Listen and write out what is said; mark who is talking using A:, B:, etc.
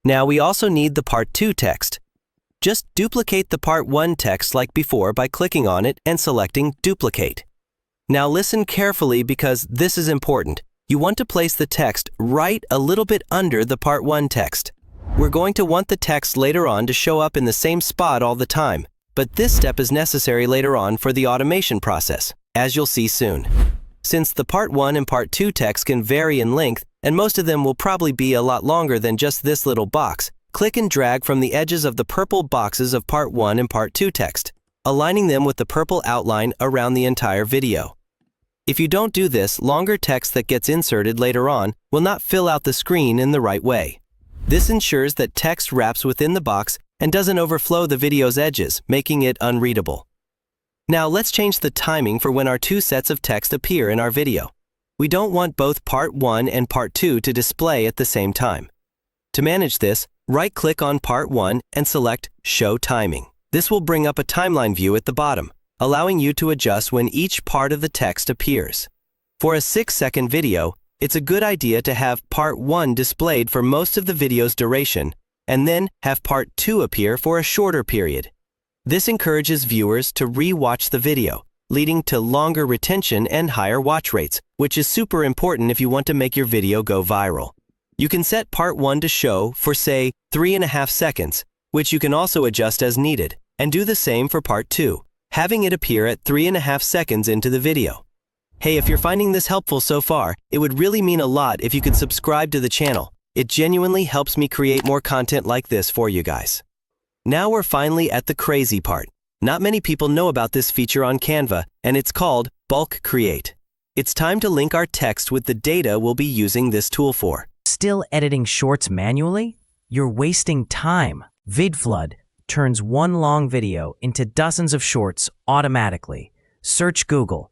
A: Now we also need the Part 2 text. Just duplicate the Part 1 text like before by clicking on it and selecting Duplicate. Now listen carefully because this is important. You want to place the text right a little bit under the Part 1 text. We're going to want the text later on to show up in the same spot all the time, but this step is necessary later on for the automation process, as you'll see soon. Since the Part 1 and Part 2 text can vary in length, and most of them will probably be a lot longer than just this little box, click and drag from the edges of the purple boxes of Part 1 and Part 2 text, aligning them with the purple outline around the entire video. If you don't do this, longer text that gets inserted later on will not fill out the screen in the right way. This ensures that text wraps within the box and doesn't overflow the video's edges, making it unreadable. Now let's change the timing for when our two sets of text appear in our video. We don't want both Part 1 and Part 2 to display at the same time. To manage this, right-click on Part 1 and select Show Timing. This will bring up a timeline view at the bottom, allowing you to adjust when each part of the text appears. For a 6-second video, it's a good idea to have Part 1 displayed for most of the video's duration, and then have Part 2 appear for a shorter period. This encourages viewers to re-watch the video, leading to longer retention and higher watch rates, which is super important if you want to make your video go viral. You can set Part 1 to show for, say, 3.5 seconds, which you can also adjust as needed, and do the same for Part 2, having it appear at 3.5 seconds into the video. Hey, if you're finding this helpful so far, it would really mean a lot if you could subscribe to the channel. It genuinely helps me create more content like this for you guys. Now we're finally at the crazy part. Not many people know about this feature on Canva, and it's called Bulk Create. It's time to link our text with the data we'll be using this tool for.
B: Still editing shorts manually? You're wasting time. VIDFLOOD turns one long video into dozens of shorts automatically. Search Google,